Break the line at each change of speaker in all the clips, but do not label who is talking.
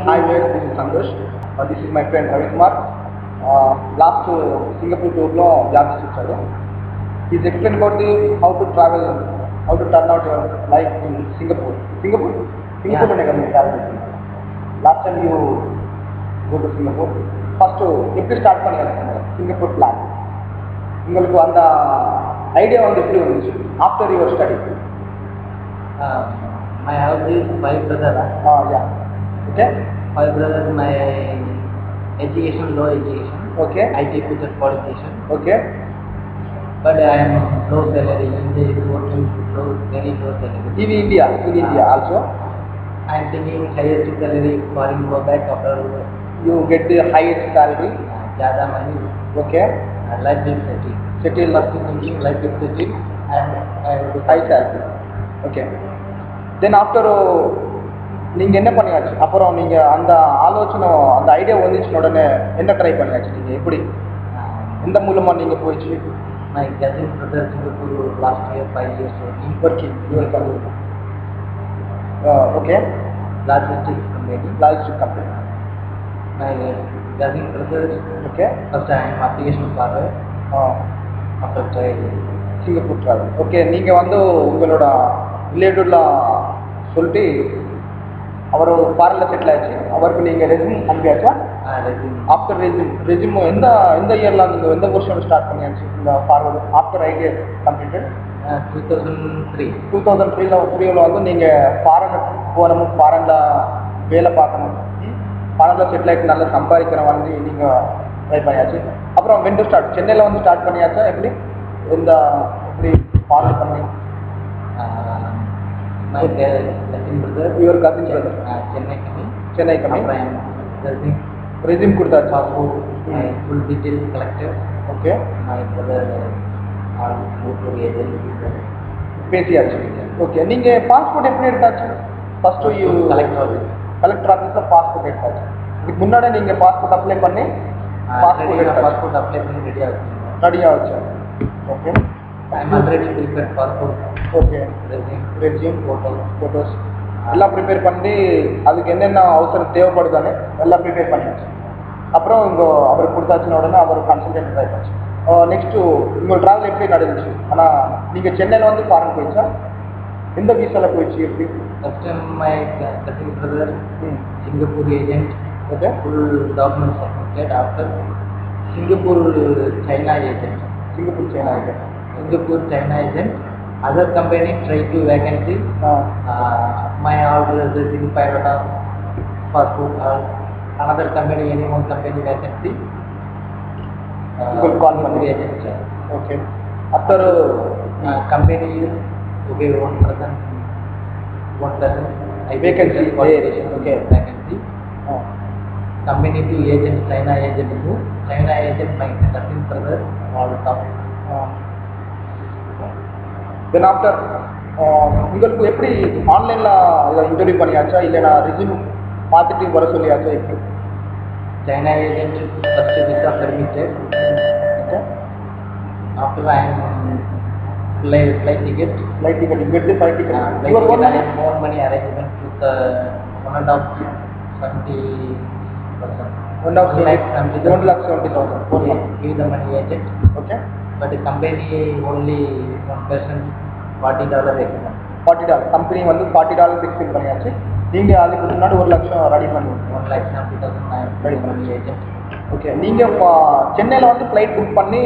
Hi, guys. This is Santosh. This is my friend Ravi Kumar. Last Singapore tour lo job ichcharu. He's explained about how to travel, how to turn out your life in Singapore. Singapore ne kami travel. Last time you go to Singapore. First எப்படி start பண்ணீங்க Singapore plan? உங்களுக்கு அந்த idea வந்து எப்படி வந்துச்சு after your study?
My house is five brothers.
Yeah. Okay.
Five brothers. My education, low education.
Okay.
I take with the qualification.
Okay.
But I am low salary. India is working low, very low salary.
In India also.
I am thinking highest salary, foreign go back after.
You get the highest salary.
Zyada money.
Okay.
Life is settled.
Settled.
Nothing thinking life is settled. And I will
high salary. Okay. Then after நீங்க என்ன பண்ணியாச்சு? அப்புறம் நீங்க அந்த ஆலோசனை அந்த idea வந்துச்சு உடனே என்ன ட்ரை பண்ணியாச்சு? நீங்க எப்படி எந்த மூலமா நீங்க போயிச்சு?
My cousin brother Singapore last year 5 years working.
Okay.
Logistic company. My cousin brother.
Okay.
First I am application for after try
Singapore travel. Okay. நீங்க வந்து உங்களோட ரிலேட்டிவ்லாம் சொல்லிட்டு அவர் ஃபாரினில் செட்டில் ஆச்சு. அவருக்கு நீங்கள் ரெஸ்யூம் அனுப்பியாச்சா? ஆஃப்டர் ரெஸ்யூம் எந்த இயரில் நீங்கள் எந்த வருஷம் ஸ்டார்ட் பண்ணியாச்சு இந்த ஃபார்வர்டு ஆஃப்டர் ஐடியா கம்ப்ளீட்டட்? 2003 வந்து நீங்கள் ஃபாரின் போகணும், ஃபாரினில் வேலை பார்க்கணும், ஃபாரினில் செட்டில் ஆகிட்டு நல்லா சம்பாதிக்கிற வந்து நீங்கள் ட்ரை பண்ணியாச்சு. அப்புறம் வென் டு ஸ்டார்ட்? சென்னையில் வந்து ஸ்டார்ட் பண்ணியாச்சா? எப்படி எப்படி ஃபார்வர்ட் பண்ணி?
My cousin brother.
Your cousin brother. Chennai coming. Resume கொடுத்தாச்சு.
Passport. Full details collected.
Okay.
My brother all go agent.
பேசியாச்சு. ஓகே. நீங்க பாஸ்போர்ட் எப்படி எடுத்தாச்சு? ஃபர்ஸ்ட் யூ கலெக்டர் ஆஃபீஸ்ல பாஸ்போர்ட் எடுத்தாச்சு. இதுக்கு முன்னாடி நீங்க பாஸ்போர்ட் அப்ளை பண்ணி
பாஸ்போர்ட் அப்ளை பண்ணி
ரெடியா வச்சு. Okay.
I am already prepared passport.
Okay.
Resume
photos எல்லாம் ப்ரிப்பேர் பண்ணி அதுக்கு என்னென்ன அவசரம் தேவைப்படுதானே எல்லாம் ப்ரிப்பேர் பண்ணியாச்சு. அப்புறம் அவருக்கு கொடுத்தாச்சுன உடனே அவர் கன்சல்டேட் ட்ரை பண்ணாச்சு. நெக்ஸ்ட்டு உங்கள் ட்ராவல் எப்படி நடந்துச்சு? ஆனால் நீங்கள் சென்னையில் வந்து ஃபாரின் போயிடுச்சா? எந்த வீசாவில் போயிடுச்சு? எப்படி?
First time my cousin brother Singapore agent.
Okay.
Full documents submitted. After Singapore China agent. Other company try to vacancy. My order is in pilot of passport. Another company, any one company vacancy.
Good call for the agent. Okay. After
company is okay 1%.
Vacancy.
Okay. Vacancy. Company to agent, China agent to China agent, my cousin brother all top.
Then after உங்களுக்கு எப்படி ஆன்லைனில் இதை interview பண்ணியாச்சா இல்லைனா resume பார்த்துட்டு வர சொல்லியாச்சா? எப்படி?
China agent first visa permitted.
Okay.
After I am flight ticket.
You get the flight ticket.
Your more money arrangement with 170,000.
1,70,000.
Give the money agent.
Okay.
But the company only one person $40 extra.
$40. Company வந்து $40 fix பண்ணியாச்சு. நீங்க அதுக்கு முன்னாடி 1 லட்சம் ready பண்ணுவீங்க.
1,70,000 ready பண்ணி agent.
Okay. நீங்க சென்னையில வந்து ஃளைட் புக் பண்ணி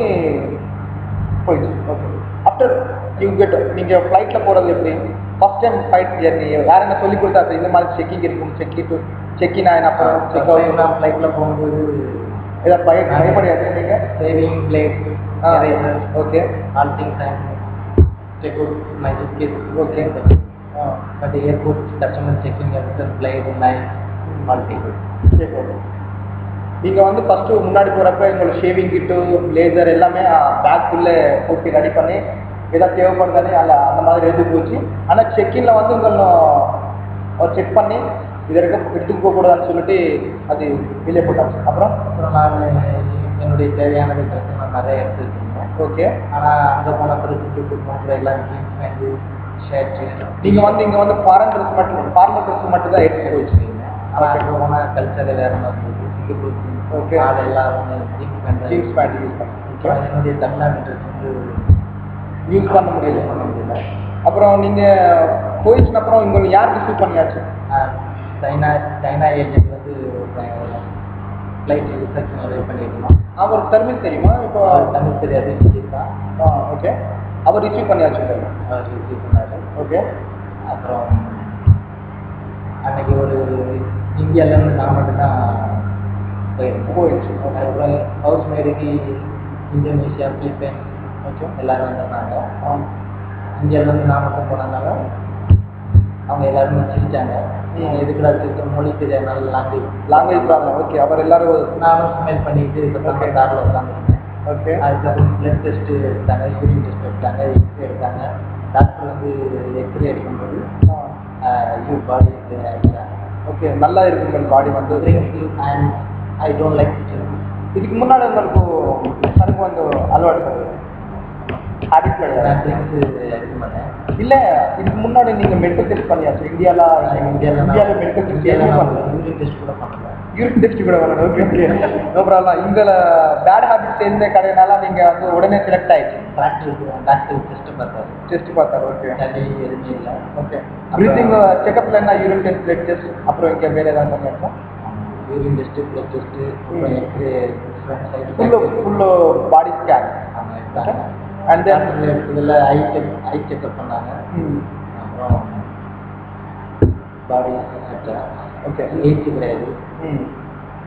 போயிடுச்சு. ஓகே. ஆஃப்டர் யூ கெட் நீங்க ஃளைட்ல போறது எப்படி? ஃபர்ஸ்ட் டைம் ஃளைட் ஜர்னி வேற என்ன சொல்லி கொடுத்தாச்சு? இந்த மாதிரி செக்கிங் இருக்கும், செக்கின் ஆயினா அப்புறம் செக் அவுட்.
நான் ஃளைட்ல போகும்போது
ஏதாவது பயப்படையாது நீங்க?
Shaving blade
okay.
All things I check out my suitcase.
Okay.
But the airport customer checking everything flight night all take out.
நீங்க வந்து ஃபர்ஸ்ட் முன்னாடி போறப்ப உங்களோட ஷேவிங் கிட்டு லேசர் எல்லாமே பேக்குள்ள போட்டு ரெடி பண்ணி ஏதாவது தேவைப்படுதானே அந்த மாதிரி எடுத்து போச்சு. ஆனால் செக்இன்ல வந்து உங்களை செக் பண்ணி இதற்கு எடுத்துக்க போகக்கூடாதுன்னு சொல்லிட்டு அது வெளியே போட்டாச்சு. அப்புறம்
நான் என்னுடைய தேவையானது ட்ரெஸ் நான் நிறைய எடுத்துருக்கேன்.
ஓகே.
ஆனால் அங்கே போன பிறகு எல்லாம் ஜீன்ஸ் பேண்ட்டு ஷர்ட்டு.
நீங்கள் வந்து இங்கே வந்து ஃபாரின் ட்ரெஸ் மட்டும் தான் எடுத்து போயிடுச்சுருக்கீங்க.
ஆனால் அங்கே போனால் கல்ச்சரே வேறு மாதிரி இருந்தது. Singapore
Okay.
ஆள் எல்லாருமே jeans pant
jeans pant use பண்ணி
என்னுடைய தமிழ்நாடு ட்ரெஸ் வந்து
யூஸ் பண்ண முடியல. அப்புறம் நீங்கள் போயிடுச்சுன்னு அப்புறம் உங்களுக்கு யார் ரிசீவ் பண்ணியாச்சு?
சைனா ஏஜென்ட் வந்து ஃப்ளைட் ரிசர்ச் அரேஞ்ச் பண்ணியிருந்தோம்.
அவருக்கு சர்வீஸ் தெரியுமா? இப்போ
தமிழ் தெரியாது, இங்கிலீஷ் தான்.
ஓகே. அவர் ரிசீவ் பண்ணியாச்சு.
அவர் ரிசீவ் பண்ணாரு.
ஓகே.
அப்புறம் அன்னைக்கு ஒரு இந்தியாவிலேருந்து நான் மட்டும்தான் போயிடுச்சு. அதுக்கப்புறம் ஹவுஸ் மேடுக்கு இந்தோனேஷியா, பிலிப்பைன்ஸ்
ஓகே
எல்லோரும் வந்திருந்தாங்க. இந்தியாவிலேருந்து நான் மட்டும் போனதுனால அவங்க எல்லாருமே சிரிச்சாங்க. எதுக்குடா சிரிச்ச, மொழி தெரியாதனால
லாங்குவேஜ் ப்ராப்ளம். ஓகே. அவர் எல்லாரும்
நானும் ஸ்மெல் பண்ணிட்டு இதுக்கப்புறம் காரில் உட்காந்துருந்தேன்.
ஓகே.
அதுக்கப்புறம் பிளட் டெஸ்ட்டு எடுத்தாங்க, யூரின் டெஸ்ட் எடுத்தாங்க, எக்ஸ்ரே எடுத்தாங்க. டாக்டர் வந்து எக்ஸ்ரே எடுக்கும்போது யூ பாடி
ஓகே நல்லா இருக்கு உங்கள் பாடி வந்து.
அண்ட் ஐ டோன்ட் லைக்
இதுக்கு முன்னாடி உங்களுக்கு சருக்கு வந்து அலவாடு ஹேபிட் கிடையாது?
ட்ரிங்க்ஸ் எடுக்க மாட்டேன்.
இல்லை, இதுக்கு முன்னாடி நீங்கள் மெடிக்கல் டெஸ்ட் பண்ணியாச்சு? இந்தியாவில் மெடிக்கல் டெஸ்ட் எதுவுமே பண்ணல?
யூரின் டெஸ்ட் கூட பண்ணல.
யூரின் டெஸ்ட் கூட வரணும். Okay okay, no problem. இங்கே பேட் ஹேபிட்ஸ் எந்த கடையினால நீங்கள் வந்து உடனே செலக்ட் ஆகிடுச்சு?
டாக்டர் டெஸ்ட் பார்த்தாரு.
ஓகே.
சளி எதுவுமே இல்லை.
ஓகே. ப்ரீத்திங் செக்கப்பில் என்ன யூரின் டெஸ்ட், பிளட் டெஸ்ட், அப்புறம் இங்கே வேறு ஏதாவது பண்ணியாச்சா?
யூரின் டெஸ்ட்டு, பிளட் டெஸ்ட்டு, அப்புறம் x ray,
full body scan. And then
இதில் ஐ செக்அப் பண்ணாங்க. அப்புறம் பாடி
ஓகே.
ஏஜ் கிடையாது.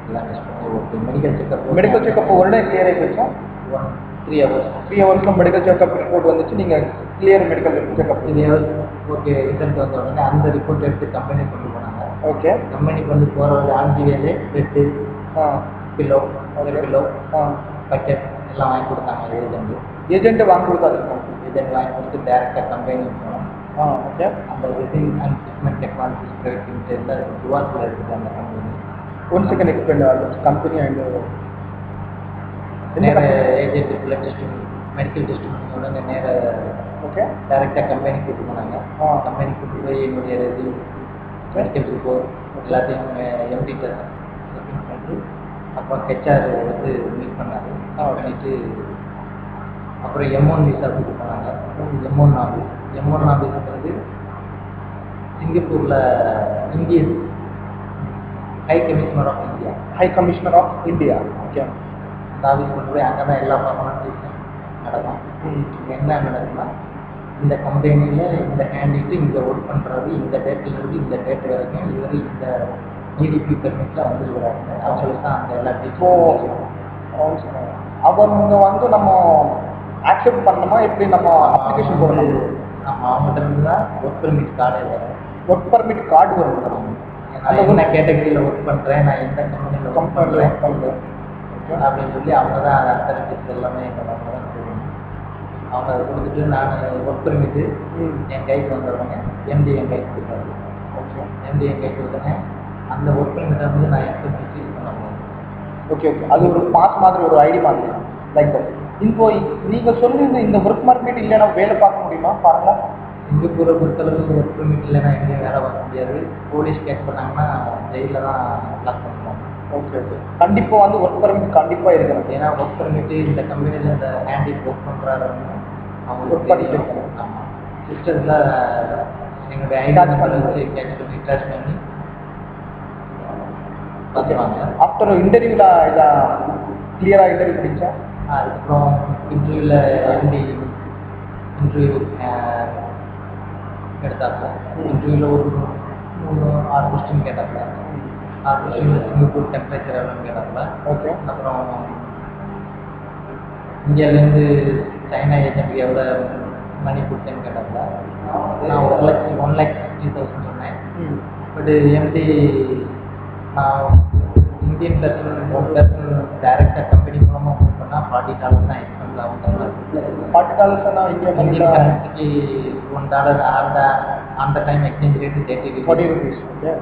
எல்லாம் டெஸ்ட் பண்ணி ஓகே. மெடிக்கல் செக்அப்
உடனே கிளியர் ஆகிடுச்சா?
3 hours.
3 hours medical checkup report வந்துச்சு. நீங்கள் clear medical checkup
3 hours okay. Result வந்த உடனே அந்த ரிப்போர்ட் எடுத்து கம்பெனி கொண்டு போனாங்க.
ஓகே.
கம்பெனிக்கு வந்து போகிற ஒரு 5 வேலை பெட்டு, பில்லோ, பக்கெட் எல்லாம் வாங்கி கொடுத்தாங்க.
ஏஜென்ட் வாங்கி கொடுத்தாரு.
ஏஜென்ட் வாங்கி கொடுத்து டேரெக்டாக கம்பெனி போனோம்.
ஓகே.
அந்த rising and shipment technologies private லிமிடெட்ல துவாரத்தில் இருக்குது அந்த கம்பெனி.
One second explain company and
நேர agent blood test, medical test பண்ண உடனே நேர
ஓகே
டேரெக்டாக கம்பெனி கூப்பிட்டு போனாங்க. கம்பெனி கூப்பிட்டு போய் என்னுடைய ரெசியூம், மெடிக்கல் ரிப்போர்ட் எல்லாத்தையும் எம்டி டெஸ்ட் பண்ணி அப்புறம் ஹெச்ஆர் வந்து மீட் பண்ணாரு. பண்ணிட்டு அப்புறம் M1 விசா கூப்பிட்டு போனாங்க. M1 ஆஃபீஸ்ங்கிறது சிங்கப்பூரில் Indian high commissioner of India. Okay. அந்த ஆஃபீஸ் கொண்டு போய் அங்கே தான் எல்லா ஃபார்மாலிட்டிஸும் நடக்கும். என்ன நடக்குன்னா, இந்த கம்பெனியில் இந்த கேண்டிடேட் இங்கே ஒர்க் பண்ணுறது இந்த டேட்டிலிருந்து இந்த டேட் வரைக்கும் இவர் இந்த ஜிடிபி பெர்மிட்டில் வந்துருக்கிறாங்க. அவங்களுக்கு தான் அந்த எல்லா
அவங்க வந்து நம்ம ஆக்செப்ட் பண்ணணுமா? எப்படி நம்ம அப்ளிகேஷன் போடணும்?
நம்ம அவங்ககிட்ட இருந்து தான் ஒர்க் பெர்மிட் கார்டு வரும்.
ஒர்க் பெர்மிட் கார்டு வரும்.
நான் என்ன கேட்டகரியில் ஒர்க் பண்ணுறேன், நான் எந்த கம்பெனியில் ஒர்க் பண்ணுறேன் அப்படின்னு சொல்லி அவங்க தான் அதை அத்தாரிட்டிஸ் எல்லாமே எங்கள் அவங்க தான் சொல்லணும். அவங்க அதை கொடுத்துட்டு நான் ஒர்க் பெர்மிட்டு என் கைக்கு வந்துடுவாங்க. எம்டி என் கைக்கு கொடுத்தாரு. ஓகே. எம்டி என் கைக்கு கொடுத்தேன். அந்த ஒர்க் பெர்மிட்டை வந்து நான் எப்போ யூஸ் பண்ண முடியும்.
ஓகே. அது ஒரு பாஸ் மாதிரி, ஒரு ஐடி மாதிரி லைக் தட். இப்போ நீங்கள் சொல்லுங்க, இந்த ஒர்க் பெர்மிட் இல்லைன்னா வேலை பார்க்க முடியுமா? பாருங்களா,
சிங்கப்பூரை பொறுத்தளவு ஒர்க் பெர்மிட் இல்லைன்னா எங்கேயும் வேலை பார்க்க முடியாது. போலீஸ் கேஸ் பண்ணாங்கன்னா ஜெயிலில் தான் லாக் பண்ணுவாங்க.
ஓகே. கண்டிப்பாக வந்து ஒர்க் பெர்மிட் கண்டிப்பாக இருக்கணும்.
ஏன்னா ஒர்க் பெர்மிட்டு இந்த கம்பெனியில் இந்த ஹேண்டி ஒர்க் பண்ணுறாரு அவங்க
ஒர்க் பண்ணிட்டு இருக்கணும்.
ஆமாம். சிஸ்டத்தில் எங்களுடைய ஐடி வச்சு கேட்ச் பண்ணி ட்ராஷ் பண்ணி பார்த்துருவாங்க.
ஆஃப்டர் இன்டர்வியூவில் இதான் கிளியராக இன்டர்வியூ பிடிச்சா
அதுக்கப்புறம் இன்டர்வியூவில் எம்டி இன்டர்வியூ எடுத்தாப்புல. இன்டர்வியூவில் ஒரு 3-6 கொஸ்டின் கேட்டாப்புல. 6 கொஸ்டினில் சிங்கப்பூர் டெம்பரேச்சர் எவ்வளோன்னு கேட்டாப்புல.
ஓகே.
அப்புறம் இந்தியாவிலேருந்து சைனா ஏஜென்ட்டுக்கு எவ்வளோ மணி கொடுத்தேன்னு கேட்டாப்புல. நான் 1,60,000 சொன்னேன். பட் எம்டி நான் இந்தியன் பர்சன் டைரெக்டாக கம்பெனி மூலமாக மூவ் பண்ணால் $40 தான் எக்ஸ்பென்ஸ் ஆகும்.
$40
இந்தியன் கரன்சிக்கு $1 அந்த time exchange rate 30
rupees. Okay.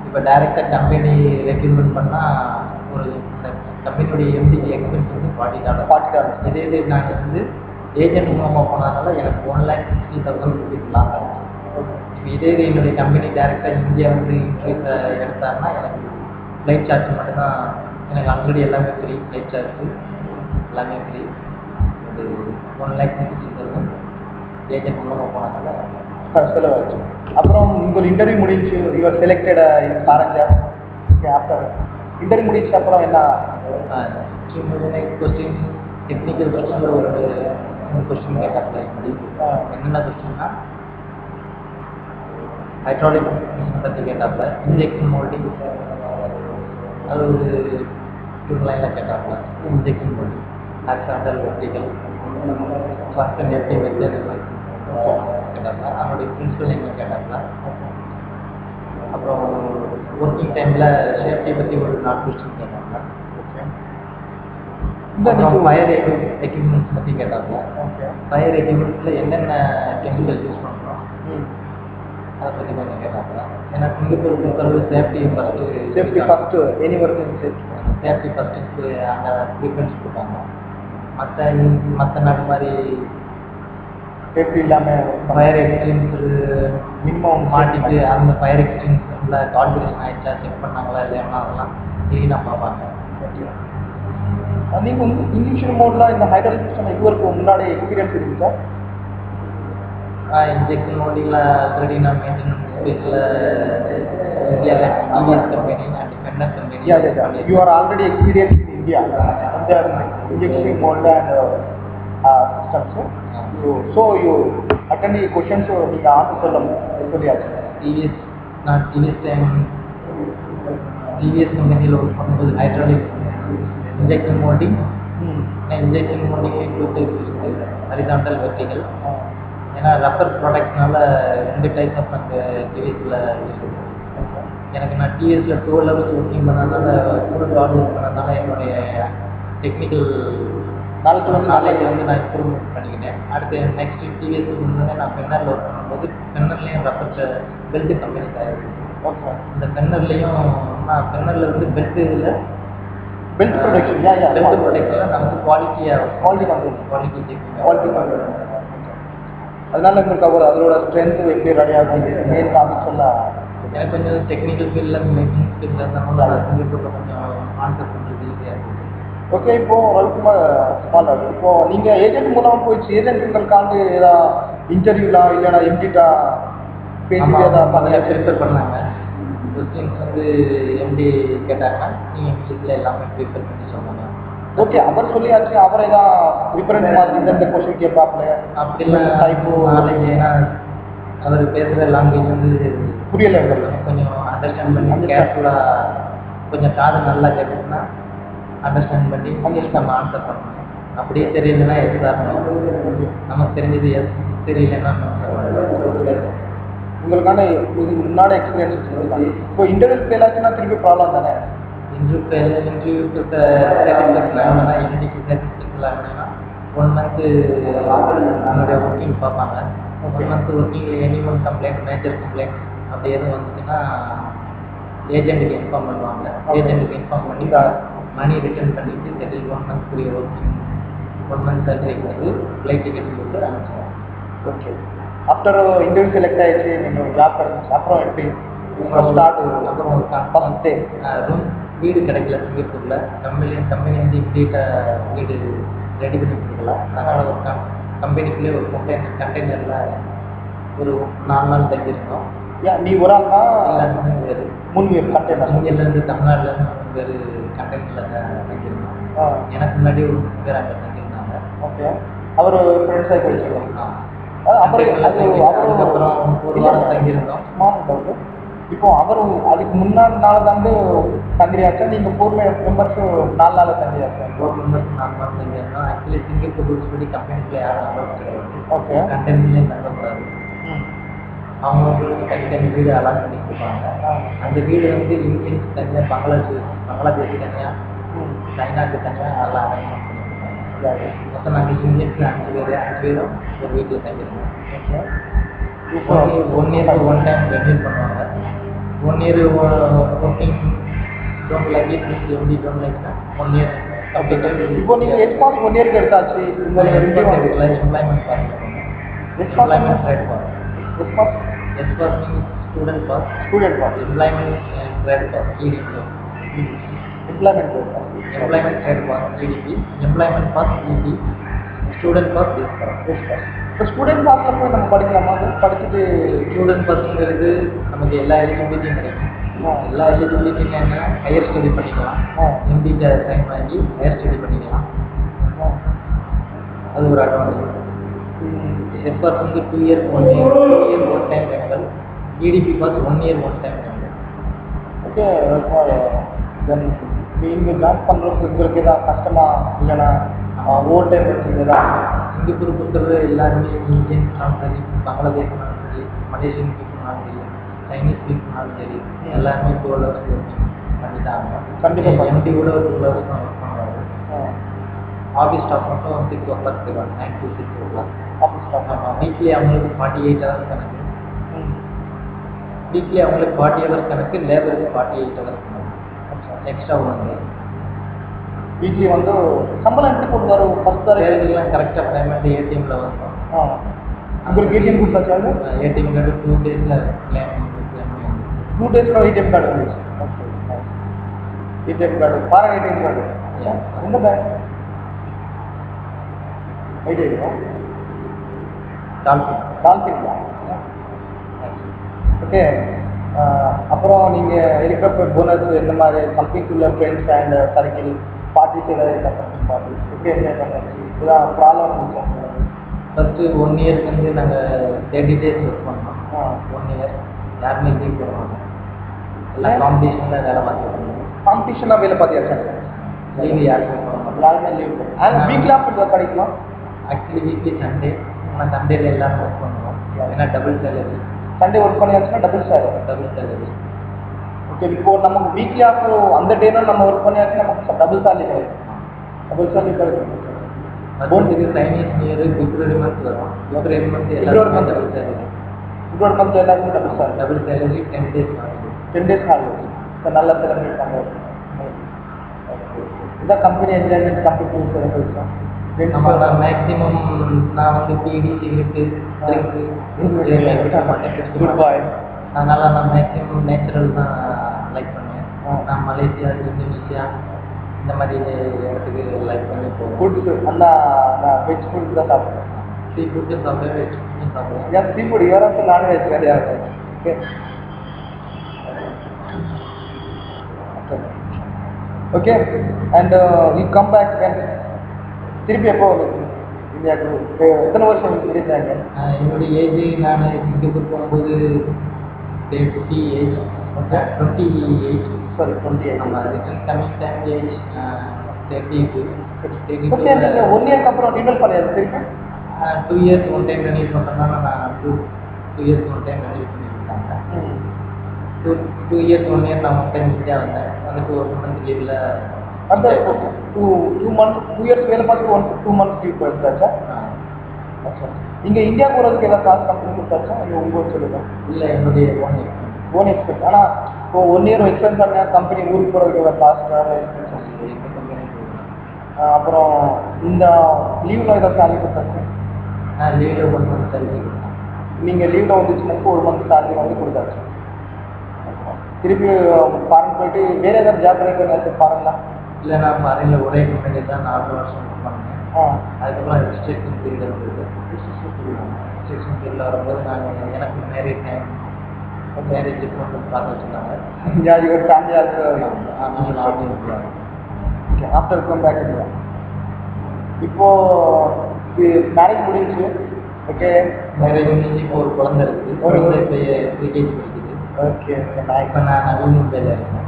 இப்போ டைரெக்டாக கம்பெனி ரெக்ரூட்மெண்ட் பண்ணால் ஒரு கம்பெனியோடைய எம்டிக்கு எக்ஸ்பென்ஸ் வந்து $40. இதே நான் வந்து ஏஜென்ட் மூலமாக போனதுனால எனக்கு 1,60,000 rupees லாஸ் ஆகும். இதே இது என்னுடைய கம்பெனி டேரெக்டாக இந்தியா வந்து இன்டர்வியூ எடுத்தாருன்னா எனக்கு ஃப்ளைட் சார்ஜ் மட்டும்தான், எனக்கு ஆல்ரெடி எல்லாமே ஃப்ரீ, ஃப்ளைட் சார்ஜ் எல்லாமே ஃப்ரீ. ஒரு 1,60,000 ஏஜென்ட் மூலமாக போனதால
செலவாச்சு. அப்புறம் உங்கள் இன்டர்வியூ முடிஞ்சு your selected in Karanja. After interview முடிச்ச அப்புறம் என்ன
கொஸ்டின், டெக்னிக்கல் கொஸ்டின் ஒரு 3 கொஸ்டின் கேட்டாங்க. என்னென்ன கொஸ்டின்னா ஹைட்ராலிக் பற்றி கேட்டாப்புல, இன்ஜெக்ஷன் மோல்டிங் அது ஒரு 2 லைனில் கேட்டாப்புல. Injection moulding, horizontal, vertical, first and எப்படி மெத்தட் கேட்டாப்புல. அவனுடைய பிரின்சிபல் என்ன கேட்டாப்புல. அப்புறம் ஒர்க்கிங் டைமில் சேஃப்டி பற்றி ஒரு 4 கொஸ்டின் கேட்டாப்புல. அப்புறம் ஃபயர் எக்யூப்மெண்ட்ஸ் பற்றி கேட்டாப்புல. ஃபயர் எக்யூப்மெண்ட்ஸில் என்னென்ன கெமிக்கல் யூஸ் பண்ணுறோம் அதை பற்றி கொஞ்சம் கேட்டாப்புல. ஏன்னா சிங்கப்பூர் பொறுத்தளவு safety first
any work
safety first அங்கே ப்ரிஃபரன்ஸ் கொடுப்பாங்க. மற்ற நாடு மாதிரி
சேஃப்டி இல்லாமல்
ஃபயர் எக்ஸ்டென்ஸ் மினிமம் மாட்டிட்டு அந்த ஃபயர் எக்ஸ்டென்ஸில் கால்குலேஷன் ஆகிடுச்சா, செக் பண்ணாங்களா இல்லைன்னா அதெல்லாம் க்ளீனாக பார்ப்பாங்க.
நீங்கள் வந்து இன்ஜெக்ஷன் மோட்லாம் இந்த ஹைட்ராலிக் சிஸ்டம் இதுவரைக்கும் முன்னாடி எக்ஸ்பீரியன்ஸ் இருக்குதா?
இன்ஜெக்ஷன் மோடிங்கில் ஆல்ரெடி நான் மெயின்டெனன்ஸ் ஸ்பேஸில் இந்தியாவில் TVS company and defender company.
You are already experience in India இந்த injection mould and systems. So you attend questions நீங்கள் ஆன்சர் சொல்லியாச்சு.
டிவிஎஸ் கம்பெனியில் ஒர்க் பண்ணும்போது hydraulic injection moulding, injection moulding 2 types இருக்குது, ஹரிசான்டல், வெர்டிகல். ஏன்னா rubber ப்ராடக்ட்னால 2 type of அந்த டிவிஎஸில் இருக்குது. எனக்கு நான் டிவிஎஸில் 12 hours ஒர்க்கிங் பண்ணதுனால, கூட ஆர்டர் பண்ணதுனால என்னுடைய டெக்னிக்கல் நாலேஜ் வந்து நான் இம்ப்ரூவ்மெண்ட் பண்ணிக்கிட்டேன். அடுத்து நெக்ஸ்ட் டிவிஎஸ் முன்னாடி நான் பென்னரில் ஒர்க் பண்ணும்போது பென்னர்லேயும் ரப்பர் பெல்ட் கம்பெனி தயாரிச்சு.
ஓகே.
இந்த பென்னர்லேயும் நான் பென்னரில் வந்து பெல்ட் இதில்
பெல்ட் ப்ரொடக்ஷன்
பெல்ட் ப்ரொடக்ஷனில் நமக்கு குவாலிட்டி
அதனால உங்களுக்கு அவர் அதோட ஸ்ட்ரென்த் எப்படி ரெடி ஆகும் மெயின் டாபிக் சொல்ல
எனக்கு கொஞ்சம் டெக்னிக்கல் ஃபீல்டில் மேக்கிங் ஃபீல்டில் இருந்தனால சிங்கப்பூரில் கொஞ்சம் ஆன்சர் பண்ணுறது ஈஸியாக இருக்குது.
ஓகே. இப்போ ரொம்ப ஸ்மால் ஆகுது. இப்போ நீங்கள் ஏஜென்ட் மூலமாக போயிடுச்சு, ஏஜென்ட் உங்களுக்காண்டு ஏதாவது இன்டர்வியூலாம் இல்லைனா எம்டிட்டா பேசி ஏதாவது
ப்ரிப்பேர் பண்ணாங்க. கொஸ்டின்ஸ் வந்து எப்படி கேட்டாங்கன்னா நீங்கள் இங்கிலீஷில் எல்லாமே ப்ரிப்பேர் பண்ணி சொன்னாங்க.
ஓகே. அவர் சொல்லியாச்சு, அவர் ஏதாவது டிஃபரெண்ட் மாதிரி இந்த கொஸ்டின் கேட்பாப்புல
அப்படிலாம் டைப்பு நாளைக்கு. ஏன்னா அவர் பேசுகிற லாங்குவேஜ் வந்து
புரியலை,
கொஞ்சம் அண்டர்ஸ்டாண்ட் பண்ணி கேர்ஃபுல்லாக கொஞ்சம் காது நல்லா கேட்டுச்சுன்னா அண்டர்ஸ்டாண்ட் பண்ணி நம்ம ஆன்சர் பண்ணணும். அப்படியே தெரியலன்னா எஸ் தரணும், நமக்கு தெரிஞ்சது எஸ், தெரியலன்னா
உங்களுக்கான இது முன்னாடி எக்ஸ்பீரியன்ஸ் இருக்குது. இப்போ இன்டர்வியூ ஃபெயிலாச்சுன்னா திருப்பி ப்ராப்ளம் தானே?
இன்டர்வியூக்கு சாட்டிஸ்ஃபேக்ஷன் என்டிக்கு சாட்டிஸ்ஃபேக்ஷன் ஆகணும்னா 1 month நம்மளுடைய ஒர்க்கிங் பார்ப்பாங்க. 1 month working any one complaint, major complaint அப்படி எதுவும் வந்துச்சுன்னா ஏஜென்ட்டுக்கு இன்ஃபார்ம் பண்ணுவாங்க. ஏஜென்ட்டுக்கு இன்ஃபார்ம் பண்ணி மணி ரிட்டர்ன் பண்ணிவிட்டு settle 1 month working 1 month salary கொடுத்து ஃப்ளைட் டிக்கெட் கொடுத்து அனுப்பிச்சிடுவோம்.
ஓகே. ஆஃப்டர் இன்டர்வியூ செலக்ட் ஆகிடுச்சு, நீங்கள் ஜாப் கிடைச்சிச்சு, அப்புறம் எப்படி ஸ்டார்ட்?
அப்புறம் ஃபஸ்ட்டு ரூம் வீடு கிடைக்கல சிங்கப்பூரில். கம்பெனி வந்து இமீடியட்டாக வீடு ரெடி பண்ணி கொடுக்கலாம். அதனால் ஒரு கம்பெனிக்குள்ளே ஒரு கண்டெய்னரில் ஒரு 4 நாள் தங்கியிருந்தோம்.
ஏன் நீ ஒரு ஆள் தான்?
எல்லாருமே வேறு
3 பேர் கண்டெய்னர்.
இங்கேருந்து தமிழ்நாட்டிலேருந்து 3 பேர் கண்டெய்னரில் தங்கியிருந்தோம். எனக்கு முன்னாடி ஒரு 3 பேர் அங்கே தங்கியிருந்தாங்க.
ஓகே. அவர் ஃப்ரெண்ட்ஸாக போயிடுச்சு.
அதுக்கப்புறம் 1 வாரம் தங்கியிருந்தோம்.
இப்போ அவரும் அதுக்கு முன்னாடி நாள் வந்து தங்கியாச்சா? நீங்கள் 4 மெம்பர்ஸ் 4 நாள் தங்கியாச்சா?
4 மெம்பர்ஸ் 4 நாள் தங்கியிருந்தோம். ஆக்சுவலி சிங்கப்பூர் ரூல்ஸ் படி கம்பெனிக்குள்ளே யாரும் அலோட் கிடையாது.
ஓகே.
கண்டெய்னர்லேயே தங்கக்கூடாது. அவங்க தனி வீடு அலாட் பண்ணி கொடுப்பாங்க. அந்த வீடு வந்து இந்தியன்ஸ் தனியாக, பங்களாதேஷ் தனியாக, சைனாக்கு தனியாக அதெல்லாம் அரேஞ்ச்மெண்ட் பண்ணி கொடுப்பாங்க. மொத்தம் நாங்கள் இந்தியன்ஸ் 5 பேரும் ஒரு வீட்டில் தங்கியிருந்தோம். இப்போ 1 year 1 time ரெனியூல் பண்ணுவாங்க. 1 year working don't like it, எப்படி டோன்ட் லைக்னா 1 year கம்ப்ளீட்.
இப்போ நீங்கள் எக்ஸ்பாஸ் 1 year எடுத்தாச்சு,
உங்களுக்கு எம்ப்ளாய்மெண்ட் பாருங்க, எம்ப்ளாய்மெண்ட் ரைட் பாருங்க.
Xbox
S for means student pass,
Student pass.
employment and trade pass, EDP.
Employment pass.
Employment trade pass, EDP. Employment pass, ED. Student pass, this pass.
Yes, pass. இப்போ student பாஸில் போய் நம்ம படிக்கலாமா? அது படிச்சுட்டு
student பாஸ்ங்கிறது நமக்கு எல்லா எலிஜிபிலிட்டியும் கிடைக்கும். எல்லா எலிஜிபிலிட்டியும் என்ன, ஹையர் ஸ்டடி பண்ணிக்கலாம், எம்பிட்ட சைன் வாங்கி ஹையர் ஸ்டடி பண்ணிக்கலாம். அது ஒரு அட்வான்டேஜ். எஃப்ஆர் வந்து 2 year 1 year, 2 year 1 time rental. EDP pass 1 year 1 time rental.
Okay, then நீங்கள் ஜாயின் பண்ணுறதுக்கு உங்களுக்கு ஏதாவது கஷ்டமா இல்லைன்னா ஓவர் டைம் வச்சுருந்ததா?
சிங்கப்பூர் பொறுத்தவரை எல்லாருமே இந்தியன்ஸ்னாலும் சரி, பங்களாதேஷ்னாலும் சரி, மலேசியன் பீப்புள்னாலும் சரி, சைனீஸ் பீப்புள்னாலும் சரி, எல்லாருமே 12 hours பண்ணிட்டாங்க.
கண்டிப்பாக
எம்டி கூட ஒரு 12 hours தான் ஒர்க் பண்ணுவாங்க. ஆஃபீஸ் ஸ்டாஃப் மட்டும் 6 o'clock போயிடுவாங்க, 9 to 6 o'clock.
Office staff.
Weekly அவங்களுக்கு 48 hours கணக்கு. வீக்லி அவங்களுக்கு 40 hours கணக்கு, லேபருக்கு 48 hours கணக்கு. எக்ஸ்ட்ரா வந்து
வீக்லி வந்து சம்பளம் எப்படி போட்டுருவாரு? ஃபஸ்ட்
எல்லாம் கரெக்டாக பேமெண்ட் ஏடிஎம்ல வரும்.
உங்களுக்கு ஏடிஎம் கொடுத்தாச்சு?
ஏடிஎம் கார்டு 2 daysல கிளைம்
2 daysல ஏடிஎம் கார்டு வந்துச்சு. ஓகே, ஏடிஎம் கார்டு பாருங்க. ஏடிஎம் கார்டு எந்த பேங்க்? Idea dolphin. ஓகே, அப்புறம் நீங்கள் இருக்கிறப்ப போனஸ் இந்த மாதிரி கம்பெனிக்குள்ள ஃப்ரெண்ட்ஸ் அண்ட் சர்க்கிள் பார்ட்டிஸ் ஏதாவது பார்ட்டிஸ் ஓகே என்ஜாய் பண்ணாச்சு? இதுதான் ப்ராப்ளம் இருந்துச்சு.
ஃபஸ்ட்டு 1 year வந்து நாங்கள் 30 days ஒர்க் பண்ணோம். 1 year யாருமே லீவ் போடுவாங்க, எல்லாம் காம்படிஷனில் வேலை பார்த்துருக்கோம்.
காம்படிஷனாக வேலை பார்த்தியாச்சா?
லீவு யாருமே போட மாட்டோம்,
எல்லாருமே லீவ் அண்ட் வீக்லி ஆஃப் கிடைக்கலாம்.
ஆக்சுவலி வீக்லி சண்டே, ஆனால் சண்டேல எல்லாரும் ஒர்க் பண்ணுவோம். ஏன்னா டபுள் சேலரி.
சண்டே ஒர்க் பண்ணியாச்சுன்னா டபுள் சேலரி. ஓகே, இப்போ நமக்கு வீக்லி ஆஃப் அந்த டேனா நம்ம ஒர்க் பண்ணியாச்சு, நமக்கு டபுள் சேலரி கிடைக்கும்.
போனதுக்கு சைனீஸ் நியூ இயர் பிப்ரவரி மந்த் வரும். பிப்ரவரி மந்த் எல்லாருமே டபுள் சேலரி.
பிப்ரவரி மந்த் எல்லாருமே டபுள் சேலரி.
10 days ஆகுது.
10 days ஆகுது. இப்போ நல்லா செலிப்ரேட் பண்ணுவோம். இதான் கம்பெனி என்ஜாய்மெண்ட், கம்பெனி செலிப்ரேஷன்.
நம்ம மேக்ஸிமம் நான் வந்து பீடி, சிகரெட்டு,
குட் பாய்.
அதனால நான் மேக்ஸிமம் நேச்சுரல் தான் லைக் பண்ணுவேன். நான் மலேசியா, இந்தோனேஷியா இந்த மாதிரி இடத்துக்கு லைக் பண்ணி போவேன்.
ஃபுட்ஸு அந்த வெஜ் ஃபுட் தான் சாப்பிடுவேன்.
சீ ஃபுட்டு சாப்பிடுவேன், வெஜ் ஃபுட்டும் சாப்பிடுவேன்.
ஏன் சீ ஃபுட் இவராக நான்வெஜ் கிடையாது? Okay, and we come back when திருப்பி எப்போ இந்தியாவுக்கு எத்தனை வருஷம் இருந்தாங்க?
என்னுடைய ஏஜ் நான் சிங்கப்பூர் போகும்போது 28.
சாரி 28.
நம்ம return coming time age 32.
Okay, நீங்கள் 1 year அப்புறம் ரினியூவல் பண்ணியாச்சு திருப்பி?
2 years 1 time ரெனியூல் பண்ணுறதுனால நான் 2 years 1 time ரெனியூல் பண்ணியிருக்காங்க. 2 years 1 year நான் 1 time இந்தியா வந்தேன். வந்துட்டு 1 month லீவில்
அந்த 2 months 2 years வேலை பார்த்து 2 months லீவ் போயிருந்தாச்சா? இங்கே இந்தியா போகிறதுக்கு ஏதாவது காசு கம்பெனி கொடுத்தாச்சா? இல்லை உங்களுக்கு சொல்லுங்க.
இல்லை, என்னுடைய
ஓன் எக்ஸ்பென்ஸ். ஆனால் இப்போ 1 year எக்ஸ்பென்ஸ் பண்ணால் கம்பெனி ஊருக்கு போகிறதுக்கு ஏதாவது காசு எக்ஸ்பென்சஸ்? அப்புறம் இந்த லீவில் ஏதாவது சேலரி கொடுத்தாச்சு?
நான் லீவில் 1 month சேலரி கொடுத்தேன்.
நீங்கள் லீவில் வந்துச்சுன்னா 1 month சேலரி வந்து கொடுத்தாச்சு. திருப்பி ஃபாரின் போயிட்டு வேறு ஏதாவது ஜாப் கிடைக்கிறது ஃபாரின்லாம்?
இல்லை, நான் ஃபாரினில் ஒரே கம்பெனியில் தான் 4 வருஷம் ஒர்க் பண்ணேன். அதுக்கப்புறம் ரெஜிஸ்ட்ரேஷன் பீரியட் வந்தது. ரெஜிஸ்ட்ரேஷன் பீரியடில் வரும்போது நான் எனக்கு மேரேஜ் டைம் மேரேஜ் வந்து பார்த்து வச்சுருந்தாங்க.
Your family also after come back India. இப்போது மேரேஜ் முடிஞ்சு. ஓகே,
மேரேஜ் முடிஞ்சு இப்போ ஒரு குழந்தை இருக்குது. குழந்தை இப்போ ப்ரீகேஜி படிக்குது.
ஓகே,
இப்போ நான் நவீன் மும்பையில் இருக்கேன்.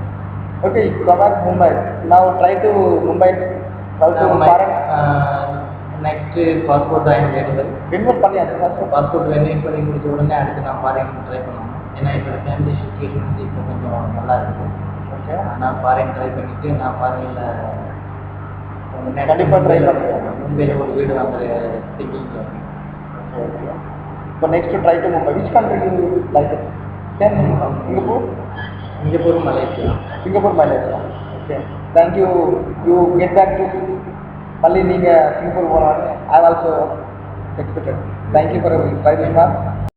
Okay, you come back Mumbai. Now try to Mumbai.
Next passport வாங்கி கேட்டுவது
ரெனியூவல் பண்ணியாச்சு.
பாஸ்போர்ட் ரெனியூவல் பண்ணி முடிச்ச உடனே அடுத்து நான் ஃபாரின் ட்ரை பண்ணணும். ஏன்னா என்னோடய ஃபேமிலி சுச்சுவேஷன் வந்து இப்போ கொஞ்சம் நல்லா இருக்குது.
ஓகே,
நான் ஃபாரின் ட்ரை பண்ணிவிட்டு நான் ஃபாரினில்
கண்டிப்பாக ட்ரை பண்ணுறேன்.
மும்பையில் ஒரு வீடு வாங்குற திங்கிங்கில்.
இப்போ next try to Mumbai. Which country like?
Singapore, Malaysia.
Singapore, Malaysia. Okay. Thank you. You get back to Mali. Ninga Singapore. I also expected. Thank you for your advice, Mark.